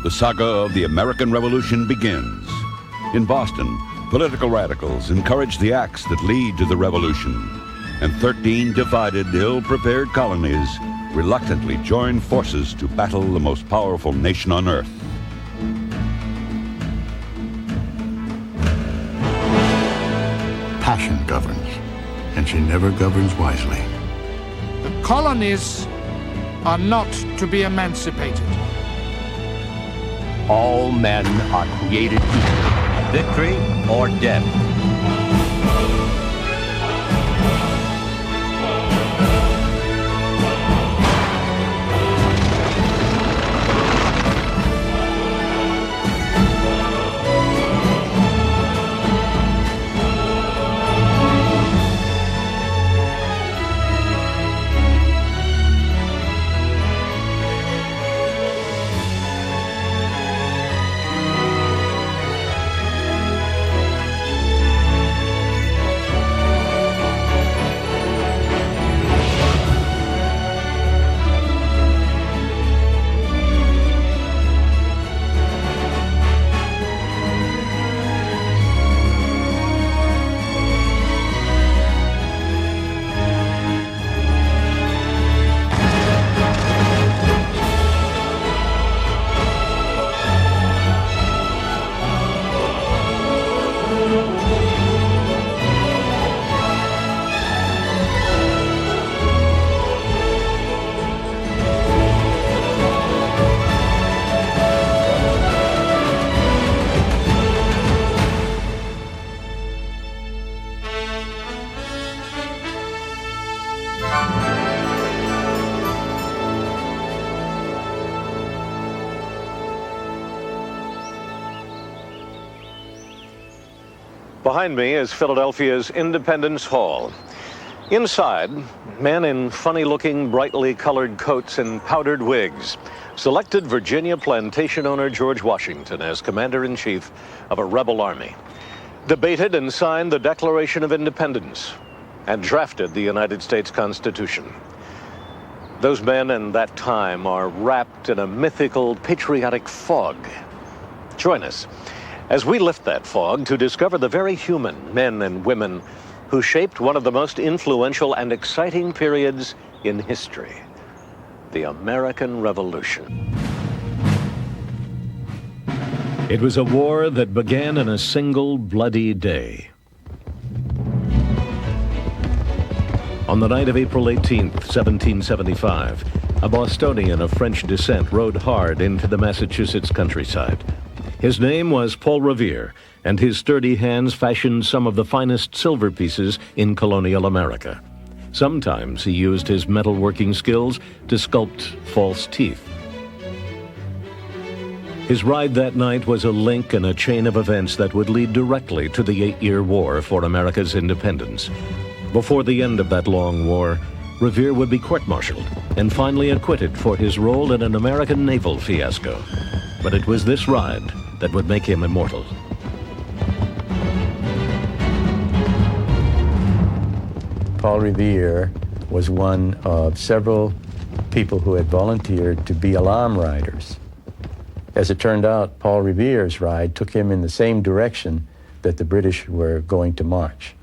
the saga of the American Revolution begins. In Boston, political radicals encourage the acts that lead to the revolution, and 13 divided, ill-prepared colonies reluctantly join forces to battle the most powerful nation on earth. Passion governs, and she never governs wisely. The colonies are not to be emancipated. All men are created equal, victory or death. Behind me is Philadelphia's Independence Hall. Inside, men in funny-looking, brightly colored coats and powdered wigs selected Virginia plantation owner George Washington as commander-in-chief of a rebel army, debated and signed the Declaration of Independence, and drafted the United States Constitution. Those men and that time are wrapped in a mythical, patriotic fog. Join us as we lift that fog to discover the very human men and women who shaped one of the most influential and exciting periods in history, the American Revolution. It was a war that began in a single bloody day. On the night of April 18th, 1775, a Bostonian of French descent rode hard into the Massachusetts countryside. His name was Paul Revere, and his sturdy hands fashioned some of the finest silver pieces in colonial America. Sometimes he used his metalworking skills to sculpt false teeth. His ride that night was a link in a chain of events that would lead directly to the 8-year war for America's independence. Before the end of that long war, Revere would be court-martialed and finally acquitted for his role in an American naval fiasco. But it was this ride that would make him immortal. Paul Revere was one of several people who had volunteered to be alarm riders. As it turned out, Paul Revere's ride took him in the same direction that the British were going to march.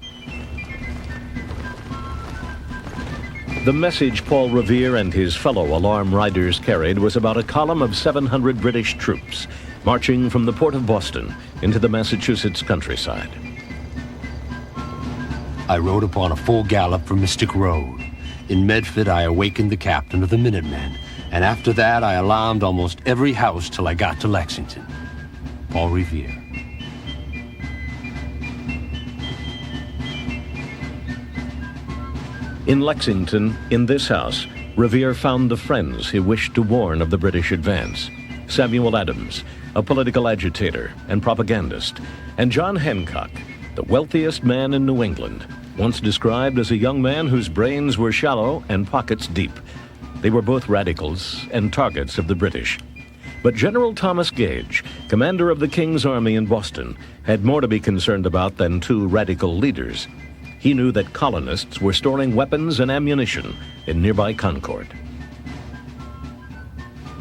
The message Paul Revere and his fellow alarm riders carried was about a column of 700 British troops marching from the port of Boston into the Massachusetts countryside. I rode upon a full gallop for Mystic Road. In Medford, I awakened the captain of the Minutemen, and after that, I alarmed almost every house till I got to Lexington. Paul Revere. In Lexington, in this house, Revere found the friends he wished to warn of the British advance. Samuel Adams, a political agitator and propagandist, and John Hancock, the wealthiest man in New England, once described as a young man whose brains were shallow and pockets deep. They were both radicals and targets of the British. But General Thomas Gage, commander of the King's Army in Boston, had more to be concerned about than two radical leaders. He knew that colonists were storing weapons and ammunition in nearby Concord.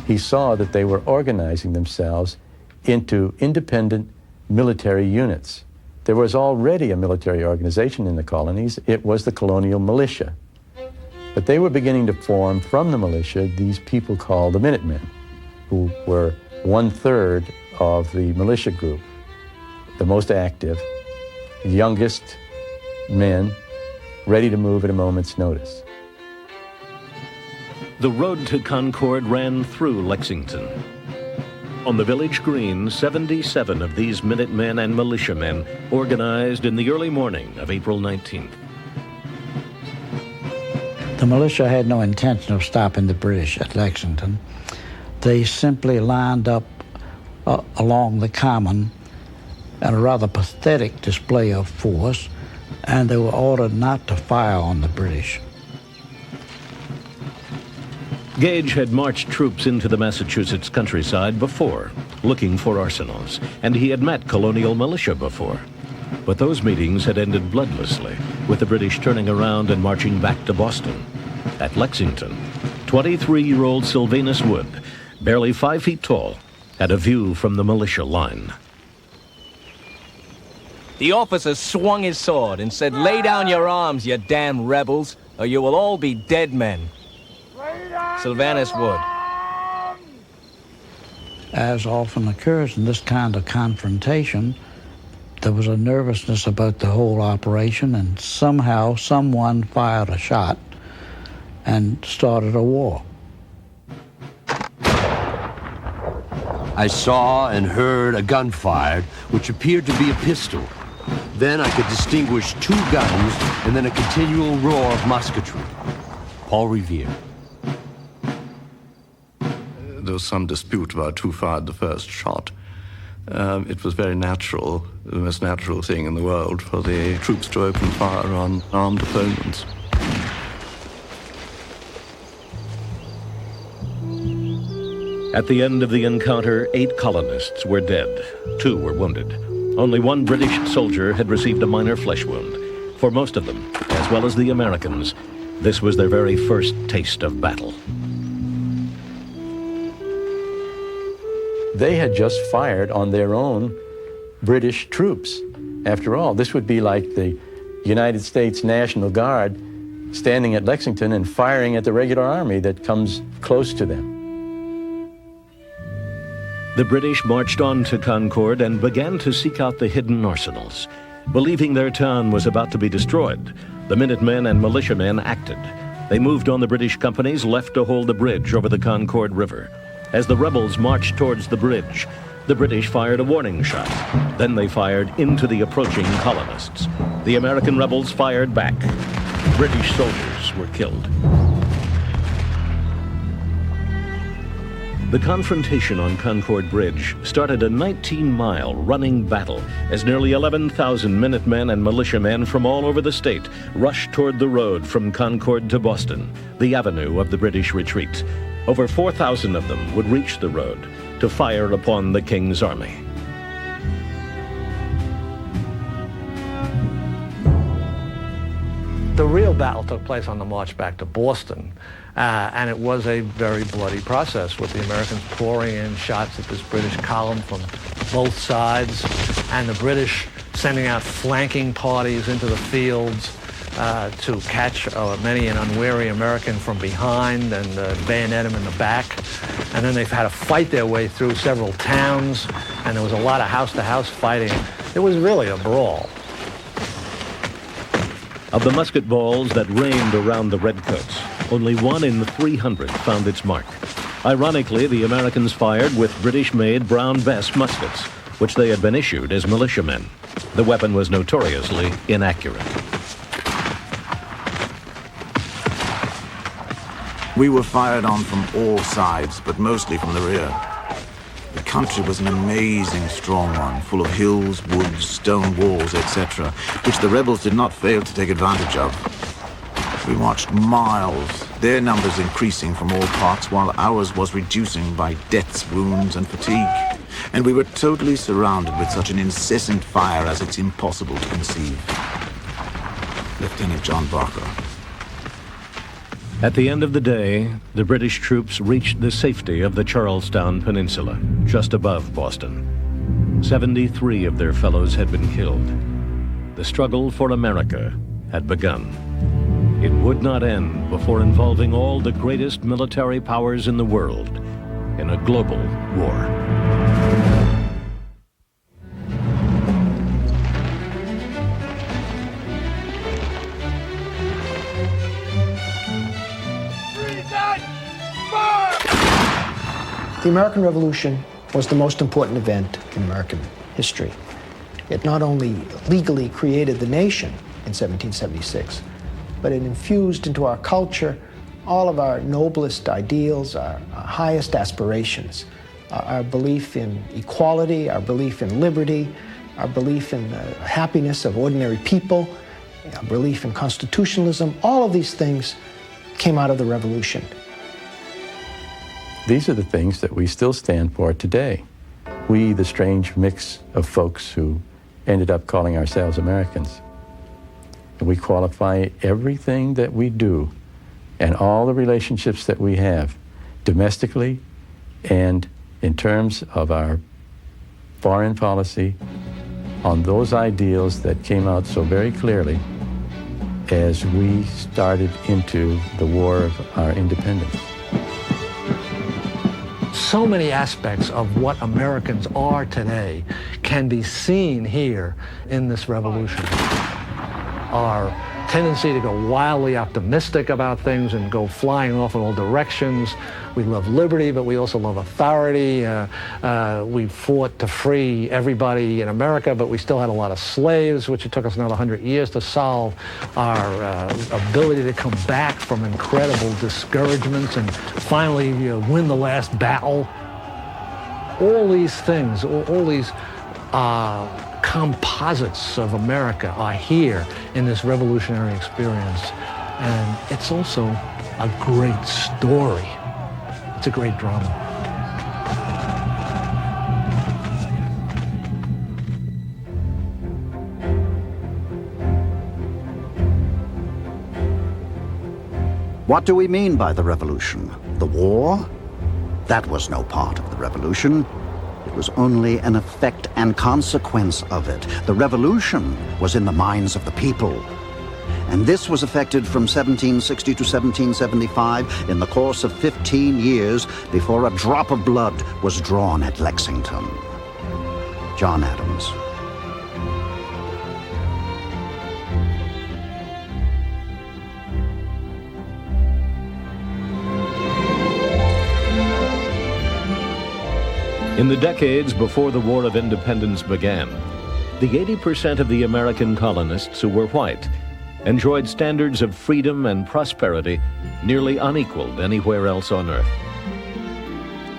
he saw that they were organizing themselves into independent military units. There was already a military organization in the colonies. It was the colonial militia. But they were beginning to form from the militia these people called the Minutemen, who were 1/3 of the militia group, the most active, youngest men, ready to move at a moment's notice. The road to Concord ran through Lexington. On the village green, 77 of these Minutemen and militiamen organized in the early morning of April 19th. The militia had no intention of stopping the British at Lexington. They simply lined up along the common in a rather pathetic display of force, and they were ordered not to fire on the British. Gage had marched troops into the Massachusetts countryside before, looking for arsenals, and he had met colonial militia before. But those meetings had ended bloodlessly, with the British turning around and marching back to Boston. At Lexington, 23-year-old Sylvanus Wood, barely 5 feet tall, had a view from the militia line. The officer swung his sword and said, "Lay down your arms, you damn rebels, or you will all be dead men." Sylvanus Wood. As often occurs in this kind of confrontation, there was a nervousness about the whole operation, and somehow someone fired a shot and started a war. I saw and heard a gun fired, which appeared to be a pistol. Then I could distinguish 2 guns and then a continual roar of musketry. Paul Revere. There was some dispute about who fired the first shot. It was very natural, the most natural thing in the world, for the troops to open fire on armed opponents. At the end of the encounter, 8 colonists were dead. 2 were wounded. Only 1 British soldier had received a minor flesh wound. For most of them, as well as the Americans, this was their very first taste of battle. They had just fired on their own British troops. After all, this would be like the United States National Guard standing at Lexington and firing at the regular army that comes close to them. The British marched on to Concord and began to seek out the hidden arsenals. Believing their town was about to be destroyed, the Minutemen and militiamen acted. They moved on the British companies left to hold the bridge over the Concord River. As the rebels marched towards the bridge, the British fired a warning shot. Then they fired into the approaching colonists. The American rebels fired back. British soldiers were killed. The confrontation on Concord Bridge started a 19-mile running battle as nearly 11,000 Minutemen and militiamen from all over the state rushed toward the road from Concord to Boston, the avenue of the British retreat. Over 4,000 of them would reach the road to fire upon the King's army. The real battle took place on the march back to Boston, and it was a very bloody process with the Americans pouring in shots at this British column from both sides, and the British sending out flanking parties into the fields to catch many an unwary American from behind and bayonet him in the back. And then they've had to fight their way through several towns, and there was a lot of house-to-house fighting. It was really a brawl. Of the musket balls that rained around the redcoats, only 1 in 300 found its mark. Ironically, the Americans fired with British-made Brown Bess muskets, which they had been issued as militiamen. The weapon was notoriously inaccurate. We were fired on from all sides, but mostly from the rear. The country was an amazing strong one, full of hills, woods, stone walls, etc., which the rebels did not fail to take advantage of. We marched miles, their numbers increasing from all parts, while ours was reducing by deaths, wounds, and fatigue. And we were totally surrounded with such an incessant fire as it's impossible to conceive. Lieutenant John Barker. At the end of the day, the British troops reached the safety of the Charlestown Peninsula, just above Boston. 73 of their fellows had been killed. The struggle for America had begun. It would not end before involving all the greatest military powers in the world in a global war. The American Revolution was the most important event in American history. It not only legally created the nation in 1776, but it infused into our culture all of our noblest ideals, our highest aspirations, our belief in equality, our belief in liberty, our belief in the happiness of ordinary people, our belief in constitutionalism. All of these things came out of the Revolution. These are the things that we still stand for today. We, the strange mix of folks who ended up calling ourselves Americans. And we qualify everything that we do and all the relationships that we have domestically and in terms of our foreign policy on those ideals that came out so very clearly as we started into the war of our independence. So many aspects of what Americans are today can be seen here in this revolution. Our tendency to go wildly optimistic about things and go flying off in all directions. We love liberty, but we also love authority. We fought to free everybody in America, but we still had a lot of slaves, which it took us another 100 years to solve. Our ability to come back from incredible discouragements and finally win the last battle. All these things, all these composites of America are here in this revolutionary experience. And it's also a great story. It's a great drama. What do we mean by the revolution? The war? That was no part of the revolution. It was only an effect and consequence of it. The revolution was in the minds of the people. And this was effected from 1760 to 1775 in the course of 15 years before a drop of blood was drawn at Lexington. John Adams. In the decades before the War of Independence began, the 80% of the American colonists who were white enjoyed standards of freedom and prosperity nearly unequaled anywhere else on Earth.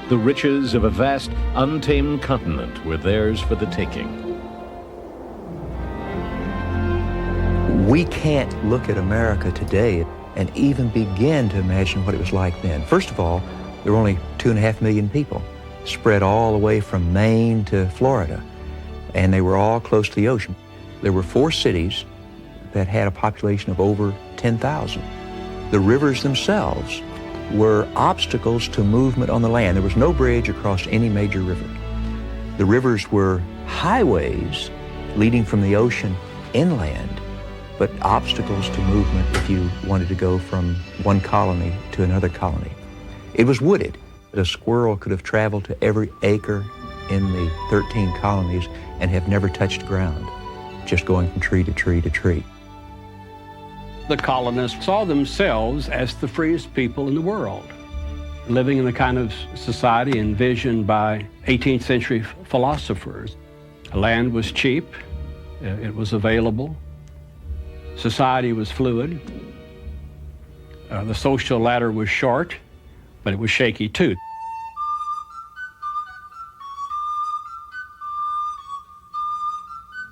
The riches of a vast, untamed continent were theirs for the taking. We can't look at America today and even begin to imagine what it was like then. First of all, there were only 2.5 million people, spread all the way from Maine to Florida, and they were all close to the ocean. There were 4 cities that had a population of over 10,000. The rivers themselves were obstacles to movement on the land. There was no bridge across any major river. The rivers were highways leading from the ocean inland, but obstacles to movement if you wanted to go from one colony to another colony. It was wooded. A squirrel could have traveled to every acre in the 13 colonies and have never touched ground, just going from tree to tree to tree. The colonists saw themselves as the freest people in the world, living in the kind of society envisioned by 18th century philosophers. Land was cheap, it was available, society was fluid, the social ladder was short, but it was shaky too.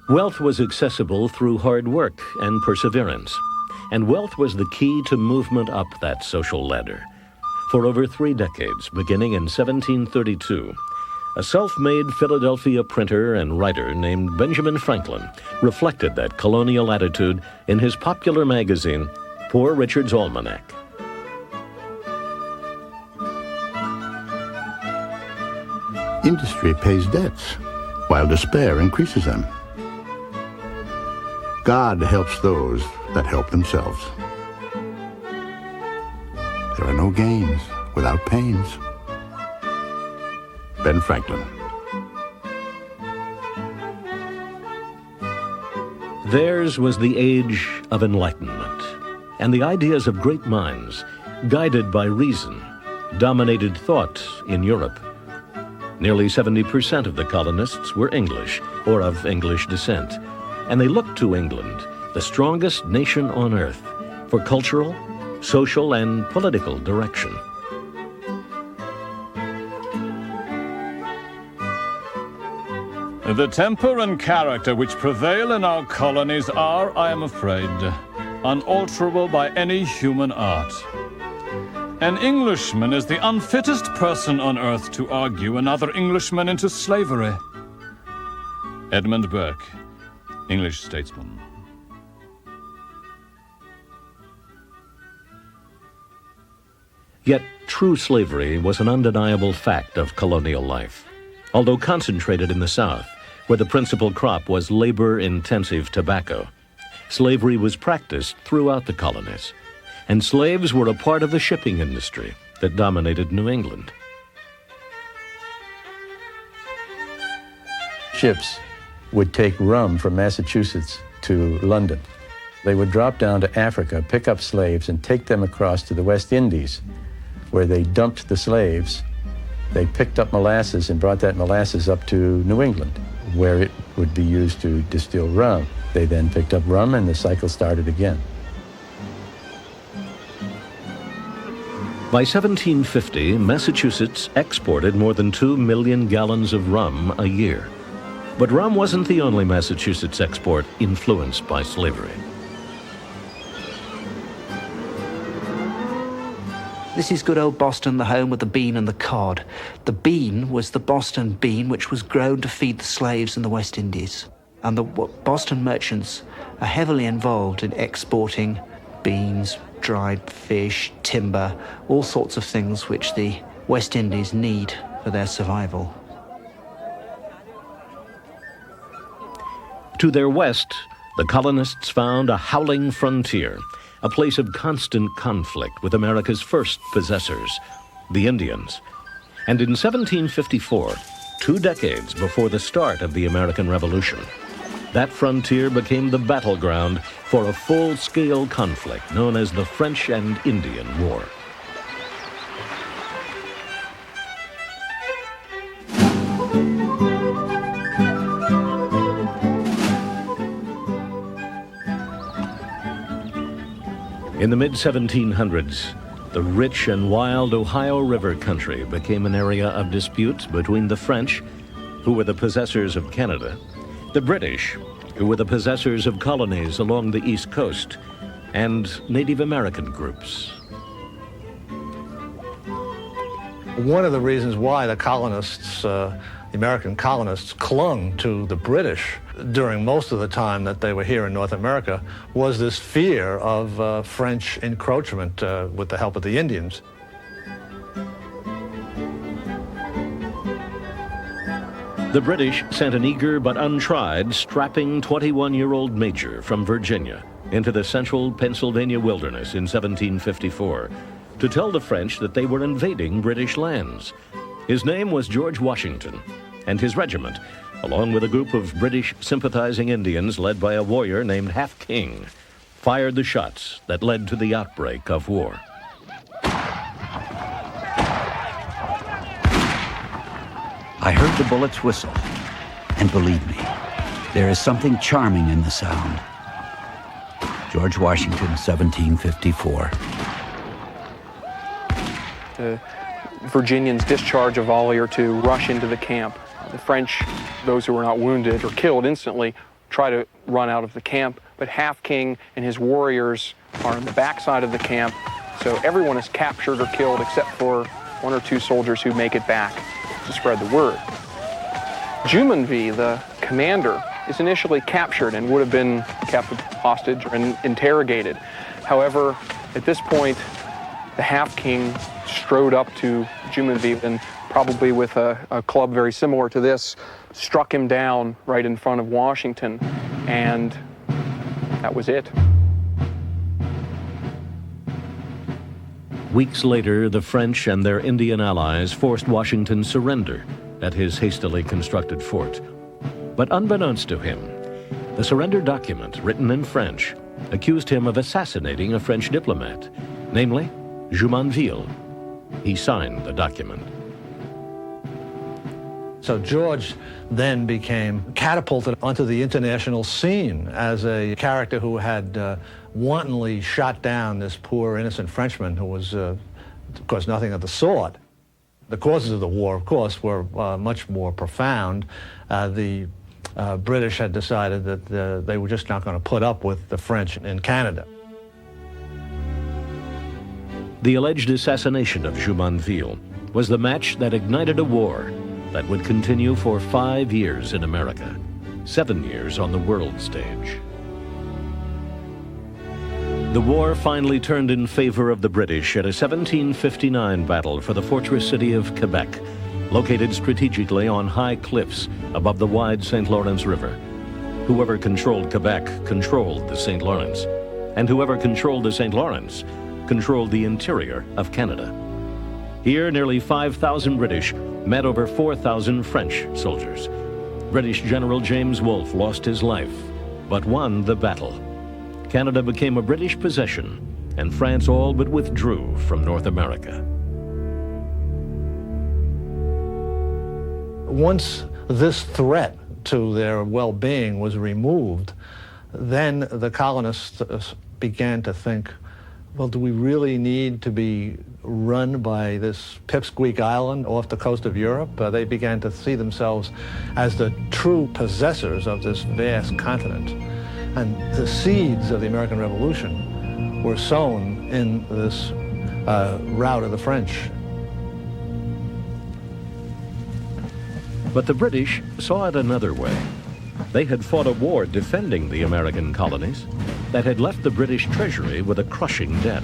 Wealth was accessible through hard work and perseverance, and wealth was the key to movement up that social ladder. For over 3 decades, beginning in 1732, a self-made Philadelphia printer and writer named Benjamin Franklin reflected that colonial attitude in his popular magazine, Poor Richard's Almanac. Industry pays debts, while despair increases them. God helps those that help themselves. There are no gains without pains. Ben Franklin. Theirs was the age of enlightenment, and the ideas of great minds, guided by reason, dominated thought in Europe. Nearly 70% of the colonists were English or of English descent, and they looked to England, the strongest nation on earth, for cultural, social, and political direction. The temper and character which prevail in our colonies are, I am afraid, unalterable by any human art. An Englishman is the unfittest person on earth to argue another Englishman into slavery. Edmund Burke, English statesman. Yet true slavery was an undeniable fact of colonial life. Although concentrated in the South, where the principal crop was labor-intensive tobacco, slavery was practiced throughout the colonies, and slaves were a part of the shipping industry that dominated New England. Ships would take rum from Massachusetts to London. They would drop down to Africa, pick up slaves, and take them across to the West Indies, where they dumped the slaves. They picked up molasses and brought that molasses up to New England, where it would be used to distill rum. They then picked up rum, and the cycle started again. By 1750, Massachusetts exported more than 2 million gallons of rum a year. But rum wasn't the only Massachusetts export influenced by slavery. This is good old Boston, the home of the bean and the cod. The bean was the Boston bean, which was grown to feed the slaves in the West Indies. And the Boston merchants are heavily involved in exporting beans, dried fish, timber, all sorts of things which the West Indies need for their survival. To their west, the colonists found a howling frontier, a place of constant conflict with America's first possessors, the Indians. And in 1754, 2 decades before the start of the American Revolution, that frontier became the battleground for a full-scale conflict known as the French and Indian War. In the mid-1700s, the rich and wild Ohio River country became an area of dispute between the French, who were the possessors of Canada, the British, who were the possessors of colonies along the East Coast, and Native American groups. One of the reasons why the colonists, the American colonists, clung to the British during most of the time that they were here in North America was this fear of French encroachment with the help of the Indians. The British sent an eager but untried, strapping 21-year-old major from Virginia into the central Pennsylvania wilderness in 1754 to tell the French that they were invading British lands. His name was George Washington, and his regiment, along with a group of British sympathizing Indians led by a warrior named Half King, fired the shots that led to the outbreak of war. I heard the bullets whistle, and believe me, there is something charming in the sound. George Washington, 1754. The Virginians discharge a volley or two, rush into the camp. The French, those who were not wounded or killed instantly, try to run out of the camp, but Half King and his warriors are on the backside of the camp, so everyone is captured or killed except for 1 or 2 soldiers who make it back to spread the word. Jumonville, the commander, is initially captured and would have been kept hostage and interrogated. However, at this point, the Half King strode up to Jumonville and probably with a club very similar to this, struck him down right in front of Washington, and that was it. Weeks later, the French and their Indian allies forced Washington's surrender at his hastily constructed fort. But unbeknownst to him, the surrender document, written in French, accused him of assassinating a French diplomat, namely Jumonville. He signed the document. So George then became catapulted onto the international scene as a character who had wantonly shot down this poor innocent Frenchman who was, of course, nothing of the sort. The causes of the war, of course, were much more profound. The British had decided that they were just not going to put up with the French in Canada. The alleged assassination of Jumonville was the match that ignited a war that would continue for 5 years in America, 7 years on the world stage. The war finally turned in favor of the British at a 1759 battle for the fortress city of Quebec, located strategically on high cliffs above the wide St. Lawrence River. Whoever controlled Quebec controlled the St. Lawrence, and whoever controlled the St. Lawrence controlled the interior of Canada. Here, nearly 5,000 British met over 4,000 French soldiers. British General James Wolfe lost his life, but won the battle. Canada became a British possession, and France all but withdrew from North America. Once this threat to their well-being was removed, then the colonists began to think, well, do we really need to be run by this pipsqueak island off the coast of Europe? They began to see themselves as the true possessors of this vast continent. And the seeds of the American Revolution were sown in this rout of the French. But the British saw it another way. They had fought a war defending the American colonies that had left the British treasury with a crushing debt.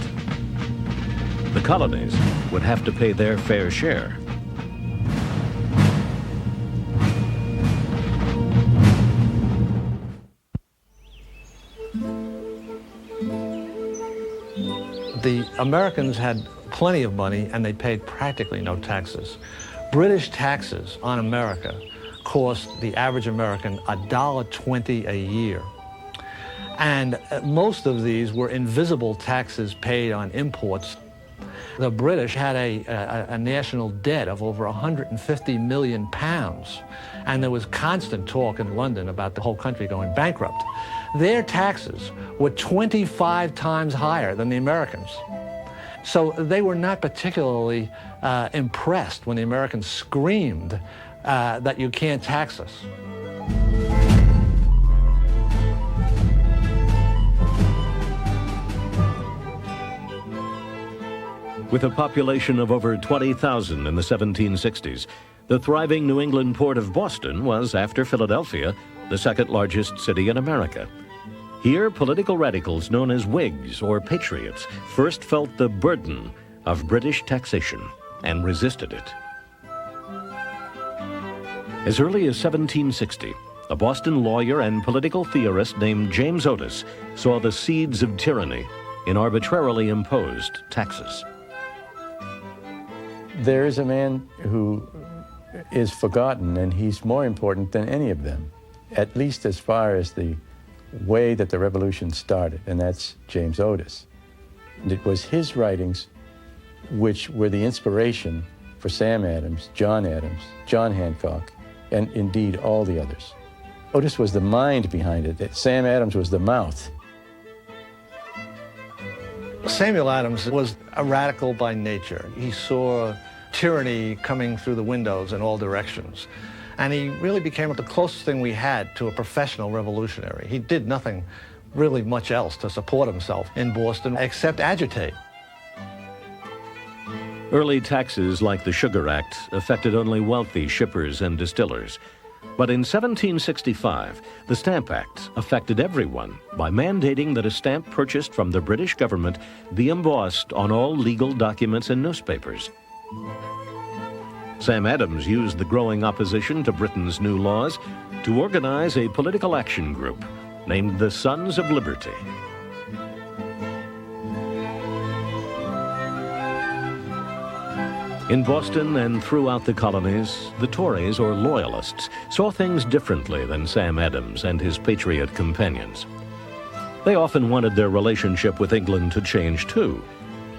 The colonies would have to pay their fair share. The Americans had plenty of money and they paid practically no taxes. British taxes on America cost the average American $1.20 a year. And most of these were invisible taxes paid on imports. The British had a national debt of over 150 million pounds, and there was constant talk in London about the whole country going bankrupt. Their taxes were 25 times higher than the Americans. So they were not particularly impressed when the Americans screamed that you can't tax us. With a population of over 20,000 in the 1760s, the thriving New England port of Boston was, after Philadelphia, the second largest city in America. Here, political radicals known as Whigs or Patriots first felt the burden of British taxation and resisted it. As early as 1760, a Boston lawyer and political theorist named James Otis saw the seeds of tyranny in arbitrarily imposed taxes. There is a man who is forgotten, and he's more important than any of them, at least as far as the way that the revolution started, and that's James Otis. And it was his writings which were the inspiration for Sam Adams, John Hancock, and indeed all the others. Otis was the mind behind it. Sam Adams was the mouth. Samuel Adams was a radical by nature. He saw tyranny coming through the windows in all directions. And he really became the closest thing we had to a professional revolutionary. He did nothing really much else to support himself in Boston except agitate. Early taxes like the Sugar Act affected only wealthy shippers and distillers. But in 1765, the Stamp Act affected everyone by mandating that a stamp purchased from the British government be embossed on all legal documents and newspapers. Sam Adams used the growing opposition to Britain's new laws to organize a political action group named the Sons of Liberty. In Boston and throughout the colonies, the Tories, or Loyalists, saw things differently than Sam Adams and his Patriot companions. They often wanted their relationship with England to change too,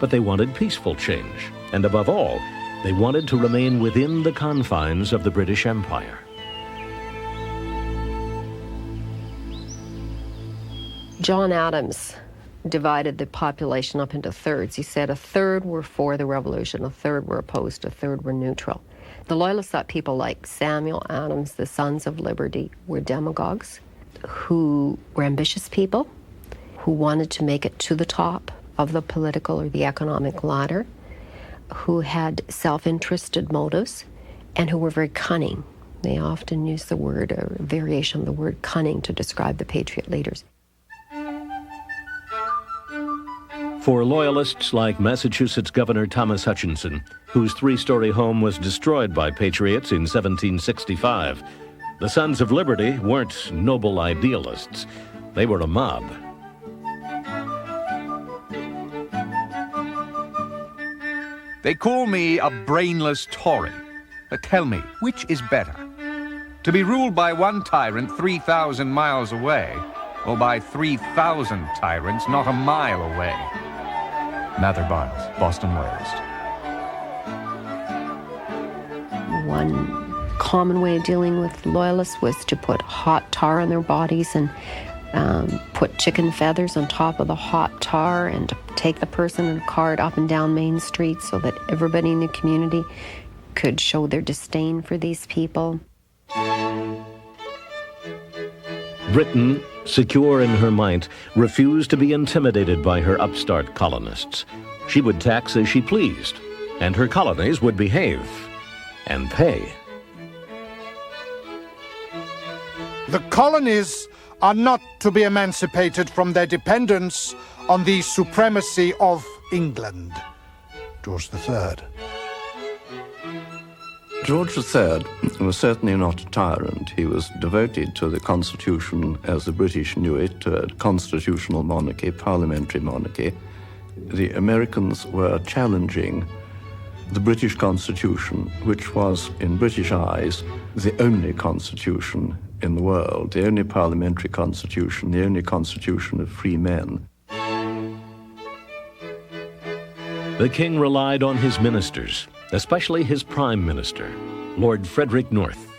but they wanted peaceful change, and above all, they wanted to remain within the confines of the British Empire. John Adams divided the population up into thirds. He said a third were for the revolution, a third were opposed, a third were neutral. The Loyalists thought people like Samuel Adams, the Sons of Liberty, were demagogues who were ambitious people, who wanted to make it to the top of the political or the economic ladder, who had self-interested motives, and who were very cunning. They often use the word, a variation of the word cunning, to describe the Patriot leaders. For Loyalists like Massachusetts Governor Thomas Hutchinson, whose three-story home was destroyed by Patriots in 1765, the Sons of Liberty weren't noble idealists. They were a mob. They call me a brainless Tory. But tell me, which is better? To be ruled by one tyrant 3,000 miles away, or by 3,000 tyrants not a mile away? Mather Barnes, Boston Loyalist. One common way of dealing with Loyalists was to put hot tar on their bodies and put chicken feathers on top of the hot tar and to take the person in a cart up and down Main Street so that everybody in the community could show their disdain for these people. Britain, secure in her might, refused to be intimidated by her upstart colonists. She would tax as she pleased, and her colonies would behave and pay. The colonies are not to be emancipated from their dependence on the supremacy of England. George III. George III was certainly not a tyrant. He was devoted to the Constitution as the British knew it, to a constitutional monarchy, parliamentary monarchy. The Americans were challenging the British Constitution, which was, in British eyes, the only constitution in the world, the only parliamentary constitution, the only constitution of free men. The king relied on his ministers, especially his prime minister, Lord Frederick North.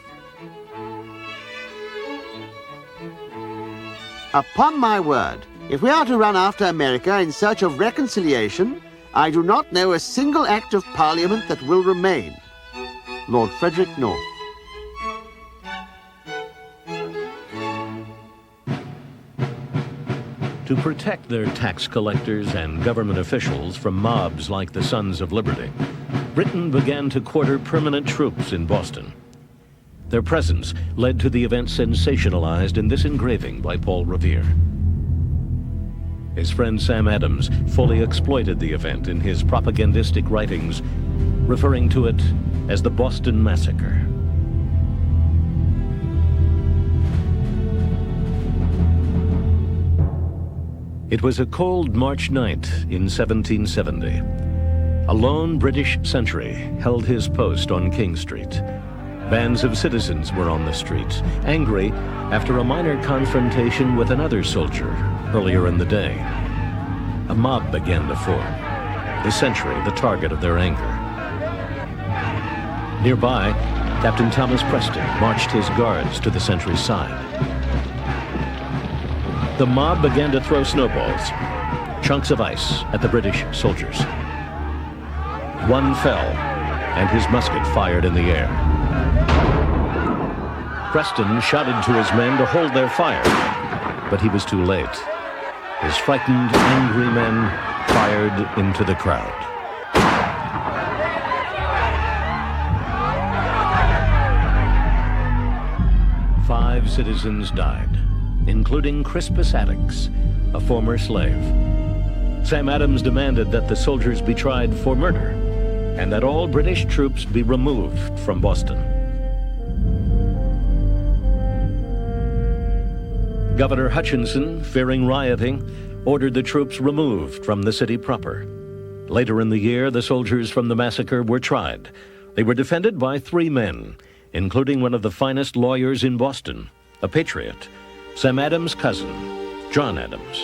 Upon my word, if we are to run after America in search of reconciliation, I do not know a single act of Parliament that will remain. Lord Frederick North. To protect their tax collectors and government officials from mobs like the Sons of Liberty, Britain began to quarter permanent troops in Boston. Their presence led to the event sensationalized in this engraving by Paul Revere. His friend Sam Adams fully exploited the event in his propagandistic writings, referring to it as the Boston Massacre. It was a cold March night in 1770. A lone British sentry held his post on King Street. Bands of citizens were on the streets, angry after a minor confrontation with another soldier earlier in the day. A mob began to form, the sentry the target of their anger. Nearby, Captain Thomas Preston marched his guards to the sentry's side. The mob began to throw snowballs, chunks of ice, at the British soldiers. One fell, and his musket fired in the air. Preston shouted to his men to hold their fire, but he was too late. His frightened, angry men fired into the crowd. Five citizens died, including Crispus Attucks, a former slave. Sam Adams demanded that the soldiers be tried for murder, and that all British troops be removed from Boston. Governor Hutchinson, fearing rioting, ordered the troops removed from the city proper. Later in the year, the soldiers from the massacre were tried. They were defended by 3 men, including one of the finest lawyers in Boston, a patriot, Sam Adams' cousin, John Adams.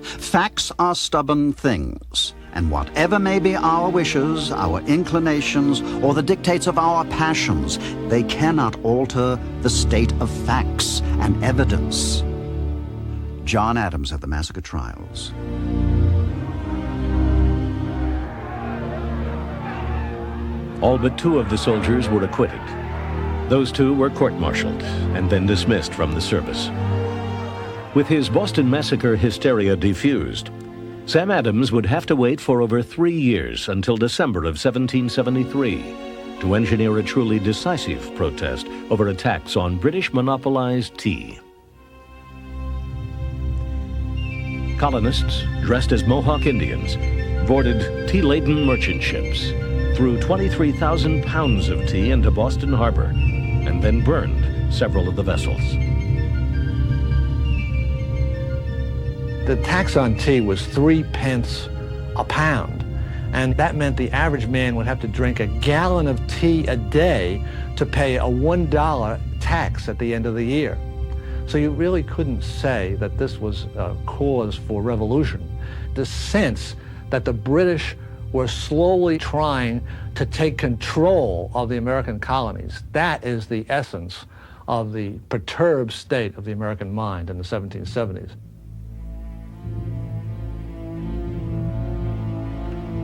Facts are stubborn things, and whatever may be our wishes, our inclinations, or the dictates of our passions, they cannot alter the state of facts and evidence. John Adams at the massacre trials. All but 2 of the soldiers were acquitted. Those 2 were court-martialed and then dismissed from the service. With his Boston Massacre hysteria diffused, Sam Adams would have to wait for over 3 years until December of 1773 to engineer a truly decisive protest over attacks on British monopolized tea. Colonists, dressed as Mohawk Indians, boarded tea-laden merchant ships, threw 23,000 pounds of tea into Boston Harbor, and then burned several of the vessels. The tax on tea was 3 pence a pound, and that meant the average man would have to drink a gallon of tea a day to pay a $1 tax at the end of the year. So you really couldn't say that this was a cause for revolution. The sense that the British were slowly trying to take control of the American colonies, that is the essence of the perturbed state of the American mind in the 1770s.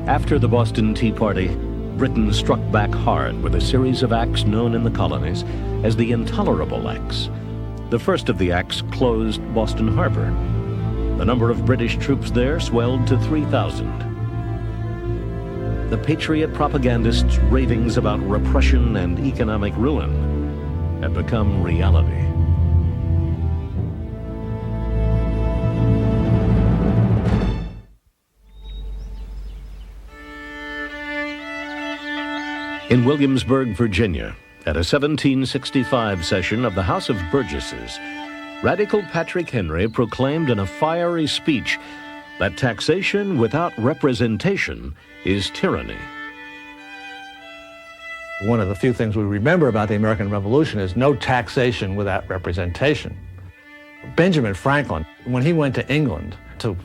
After the Boston Tea Party, Britain struck back hard with a series of acts known in the colonies as the Intolerable Acts. The first of the acts closed Boston Harbor. The number of British troops there swelled to 3,000. The Patriot propagandists' ravings about repression and economic ruin had become reality. In Williamsburg, Virginia, at a 1765 session of the House of Burgesses, Radical Patrick Henry proclaimed in a fiery speech that taxation without representation is tyranny. One of the few things we remember about the American Revolution is no taxation without representation. Benjamin Franklin, when he went to England to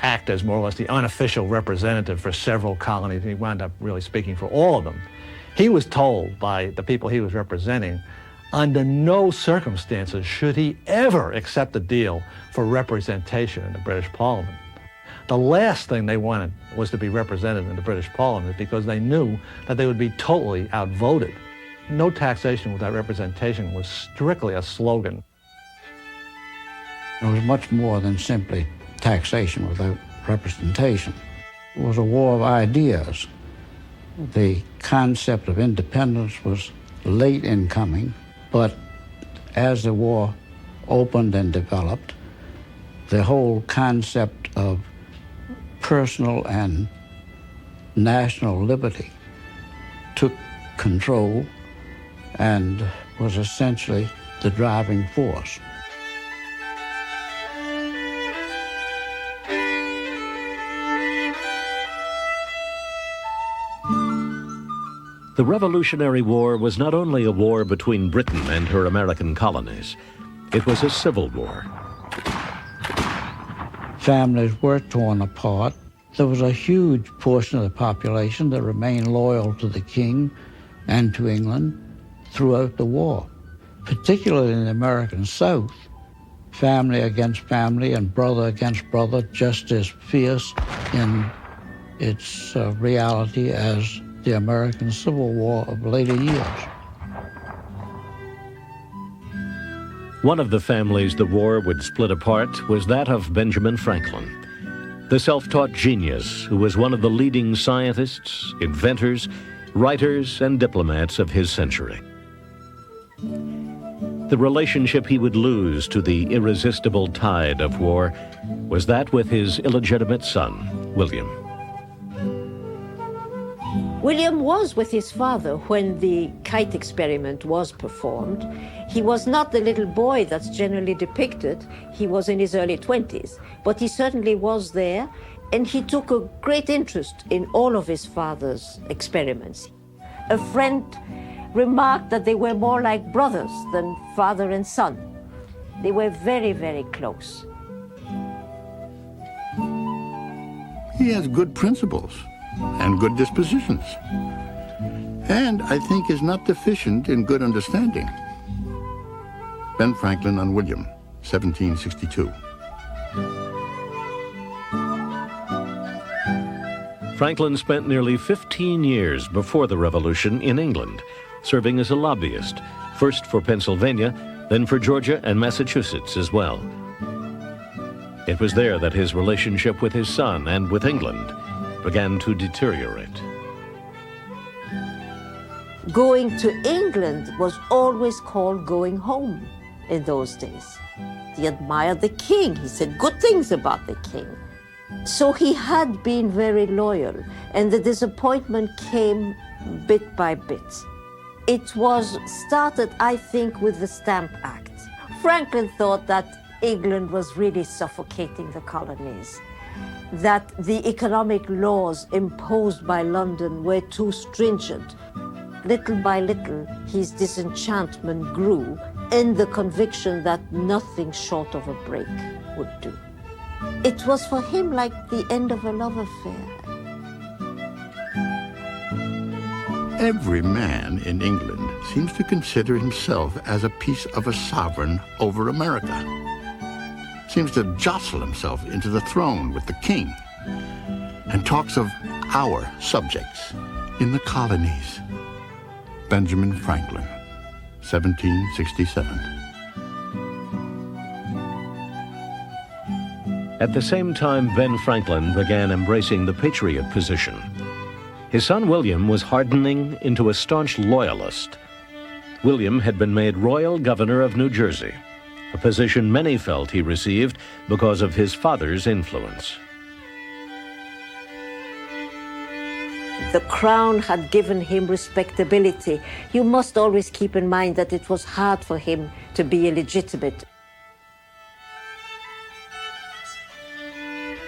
act as more or less the unofficial representative for several colonies, he wound up really speaking for all of them, he was told by the people he was representing, under no circumstances should he ever accept a deal for representation in the British Parliament. The last thing they wanted was to be represented in the British Parliament because they knew that they would be totally outvoted. No taxation without representation was strictly a slogan. It was much more than simply taxation without representation. It was a war of ideas. The concept of independence was late in coming, but as the war opened and developed, the whole concept of personal and national liberty took control and was essentially the driving force. The Revolutionary War was not only a war between Britain and her American colonies, it was a civil war. Families were torn apart. There was a huge portion of the population that remained loyal to the king and to England throughout the war. Particularly in the American South, family against family and brother against brother, just as fierce in its reality as the American Civil War of later years. One of the families the war would split apart was that of Benjamin Franklin, the self-taught genius who was one of the leading scientists, inventors, writers, and diplomats of his century. The relationship he would lose to the irresistible tide of war was that with his illegitimate son, William. William was with his father when the kite experiment was performed. He was not the little boy that's generally depicted. He was in his early 20s, but he certainly was there, and he took a great interest in all of his father's experiments. A friend remarked that they were more like brothers than father and son. They were very, very close. He has good principles and good dispositions, and I think is not deficient in good understanding. Ben Franklin on William, 1762. Franklin spent nearly 15 years before the Revolution in England, serving as a lobbyist, first for Pennsylvania, then for Georgia and Massachusetts as well. It was there that his relationship with his son and with England began to deteriorate. Going to England was always called going home in those days. He admired the king. He said good things about the king. So he had been very loyal, and the disappointment came bit by bit. It was started, I think, with the Stamp Act. Franklin thought that England was really suffocating the colonies, that the economic laws imposed by London were too stringent. Little by little, his disenchantment grew in the conviction that nothing short of a break would do. It was for him like the end of a love affair. Every man in England seems to consider himself as a piece of a sovereign over America. Seems to jostle himself into the throne with the king, and talks of our subjects in the colonies. Benjamin Franklin, 1767. At the same time, Ben Franklin began embracing the patriot position. His son William was hardening into a staunch loyalist. William had been made Royal Governor of New Jersey, a position many felt he received because of his father's influence. The crown had given him respectability. You must always keep in mind that it was hard for him to be illegitimate.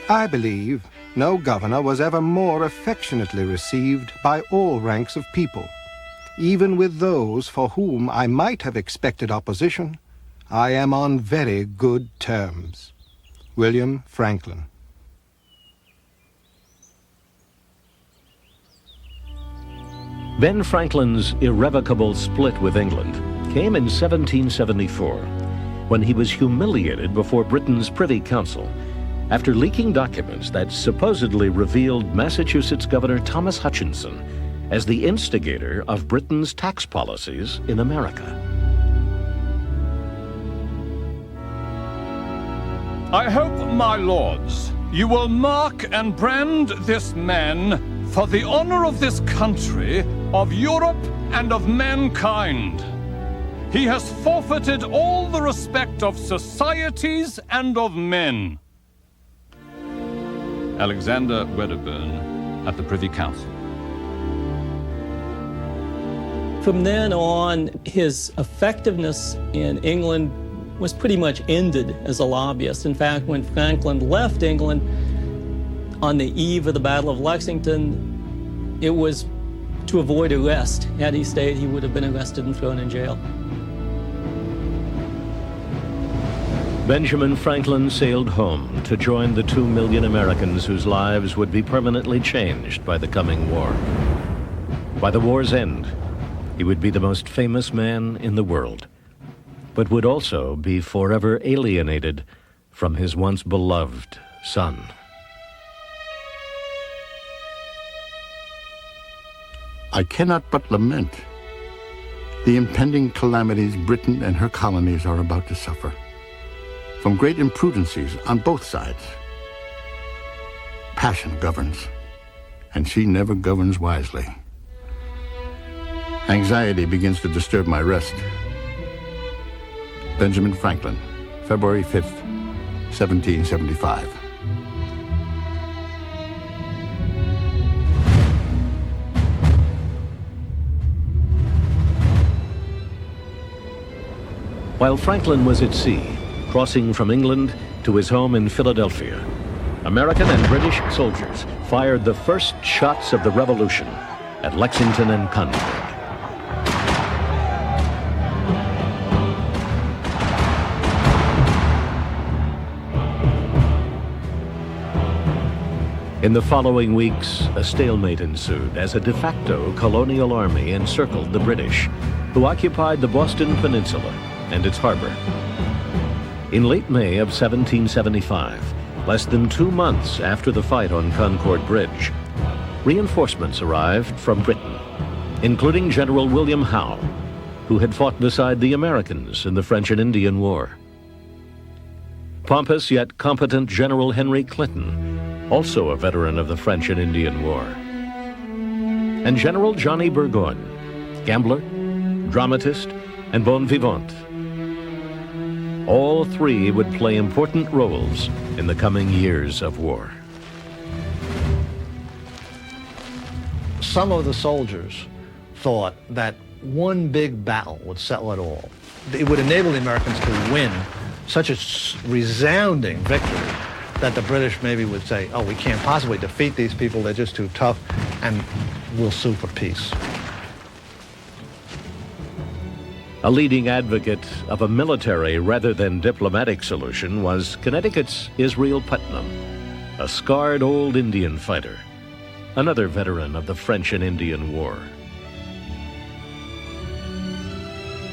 I believe no governor was ever more affectionately received by all ranks of people. Even with those for whom I might have expected opposition, I am on very good terms. William Franklin. Ben Franklin's irrevocable split with England came in 1774, when he was humiliated before Britain's Privy Council after leaking documents that supposedly revealed Massachusetts Governor Thomas Hutchinson as the instigator of Britain's tax policies in America. I hope, my lords, you will mark and brand this man for the honor of this country, of Europe, and of mankind. He has forfeited all the respect of societies and of men. Alexander Wedderburn at the Privy Council. From then on, his effectiveness in England was pretty much ended as a lobbyist. In fact, when Franklin left England on the eve of the Battle of Lexington, it was to avoid arrest. Had he stayed, he would have been arrested and thrown in jail. Benjamin Franklin sailed home to join the 2 million Americans whose lives would be permanently changed by the coming war. By the war's end, he would be the most famous man in the world, but would also be forever alienated from his once beloved son. I cannot but lament the impending calamities Britain and her colonies are about to suffer from great imprudencies on both sides. Passion governs, and she never governs wisely. Anxiety begins to disturb my rest. Benjamin Franklin, February 5th, 1775. While Franklin was at sea, crossing from England to his home in Philadelphia, American and British soldiers fired the first shots of the Revolution at Lexington and Concord. In the following weeks, a stalemate ensued as a de facto colonial army encircled the British, who occupied the Boston Peninsula and its harbor. In late May of 1775, less than 2 months after the fight on Concord Bridge, reinforcements arrived from Britain, including General William Howe, who had fought beside the Americans in the French and Indian War. Pompous yet competent General Henry Clinton, also a veteran of the French and Indian War. And General Johnny Burgoyne, gambler, dramatist, and bon vivant. All three would play important roles in the coming years of war. Some of the soldiers thought that one big battle would settle it all. It would enable the Americans to win such a resounding victory that the British maybe would say, oh, we can't possibly defeat these people, they're just too tough, and we'll sue for peace. A leading advocate of a military rather than diplomatic solution was Connecticut's Israel Putnam, a scarred old Indian fighter, another veteran of the French and Indian War.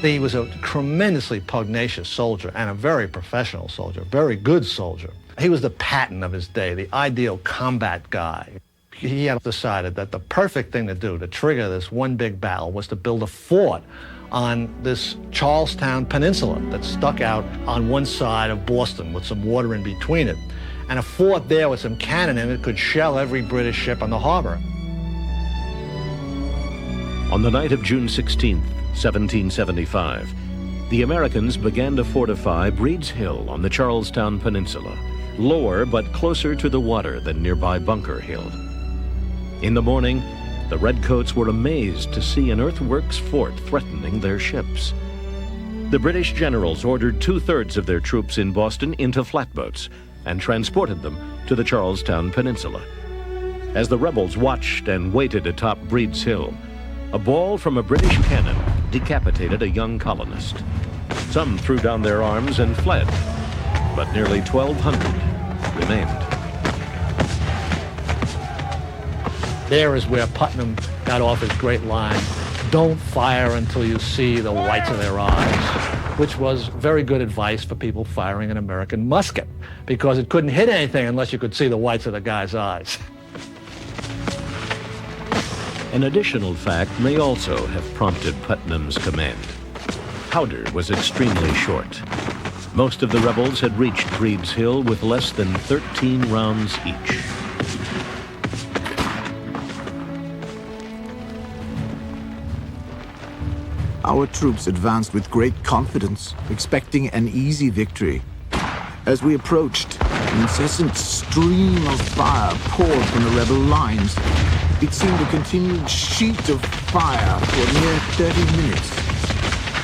He was a tremendously pugnacious soldier and a very professional soldier, very good soldier. He was the Patton of his day, the ideal combat guy. He had decided that the perfect thing to do to trigger this one big battle was to build a fort on this Charlestown Peninsula that stuck out on one side of Boston with some water in between it. And a fort there with some cannon in it could shell every British ship on the harbor. On the night of June 16th, 1775, the Americans began to fortify Breed's Hill on the Charlestown Peninsula, lower but closer to the water than nearby Bunker Hill. In the morning, the Redcoats were amazed to see an earthworks fort threatening their ships. The British generals ordered 2/3 of their troops in Boston into flatboats and transported them to the Charlestown Peninsula. As the rebels watched and waited atop Breed's Hill, a ball from a British cannon decapitated a young colonist. Some threw down their arms and fled, but nearly 1,200 remained. There is where Putnam got off his great line, "Don't fire until you see the whites of their eyes," which was very good advice for people firing an American musket, because it couldn't hit anything unless you could see the whites of the guy's eyes. An additional fact may also have prompted Putnam's command. Powder was extremely short. Most of the rebels had reached Breed's Hill with less than 13 rounds each. Our troops advanced with great confidence, expecting an easy victory. As we approached, an incessant stream of fire poured from the rebel lines. It seemed a continued sheet of fire for near 30 minutes.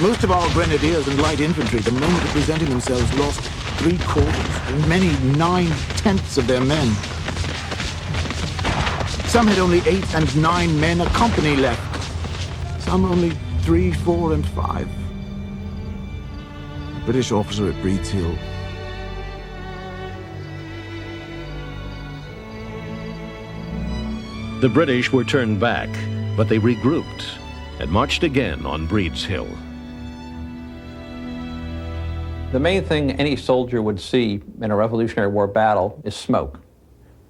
Most of our grenadiers and light infantry, the moment of presenting themselves, lost 3/4, and many 9/10 of their men. Some had only 8 and 9 men a company left. Some only 3, 4, and 5. A British officer at Breed's Hill. The British were turned back, but they regrouped and marched again on Breed's Hill. The main thing any soldier would see in a Revolutionary War battle is smoke.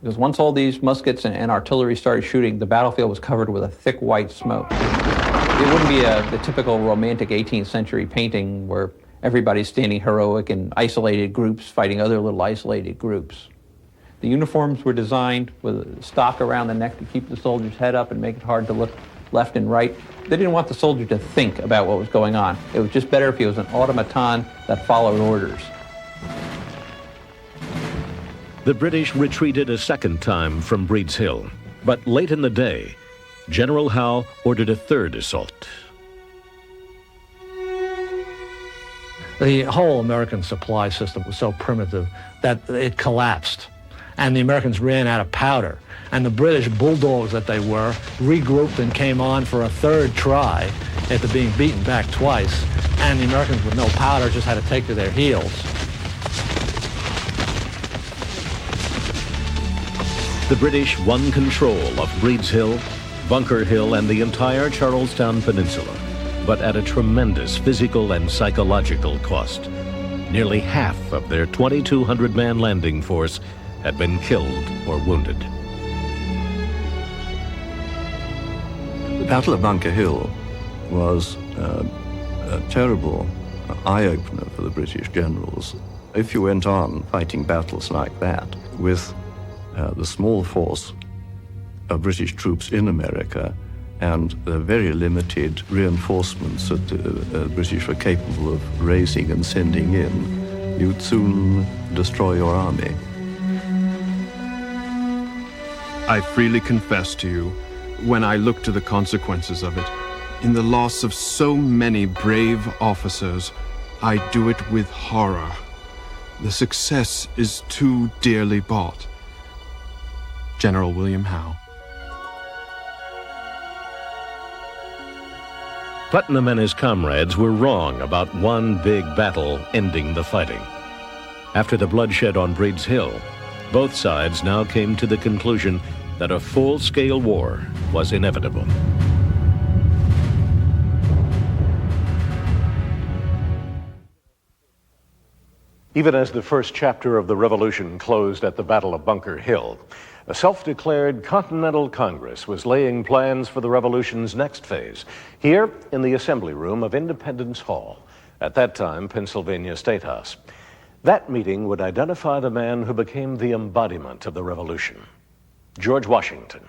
Because once all these muskets and artillery started shooting, the battlefield was covered with a thick white smoke. It wouldn't be the typical romantic 18th century painting where everybody's standing heroic in isolated groups fighting other little isolated groups. The uniforms were designed with a stock around the neck to keep the soldier's head up and make it hard to look left and right. They didn't want the soldier to think about what was going on. It was just better if he was an automaton that followed orders. The British retreated a second time from Breed's Hill, but late in the day, General Howe ordered a third assault. The whole American supply system was so primitive that it collapsed, and the Americans ran out of powder. And the British bulldogs that they were regrouped and came on for a third try after being beaten back twice, and the Americans with no powder just had to take to their heels. The British won control of Breeds Hill, Bunker Hill, and the entire Charlestown Peninsula, but at a tremendous physical and psychological cost. Nearly half of their 2,200-man landing force had been killed or wounded. The Battle of Bunker Hill was a terrible eye-opener for the British generals. If you went on fighting battles like that with the small force of British troops in America and the very limited reinforcements that the British were capable of raising and sending in, you'd soon destroy your army. I freely confess to you, when I look to the consequences of it, in the loss of so many brave officers, I do it with horror. The success is too dearly bought. General William Howe. Putnam and his comrades were wrong about one big battle ending the fighting. After the bloodshed on Breeds Hill, both sides now came to the conclusion that a full-scale war was inevitable. Even as the first chapter of the Revolution closed at the Battle of Bunker Hill, a self-declared Continental Congress was laying plans for the Revolution's next phase, here in the Assembly Room of Independence Hall, at that time Pennsylvania State House. That meeting would identify the man who became the embodiment of the Revolution, George Washington.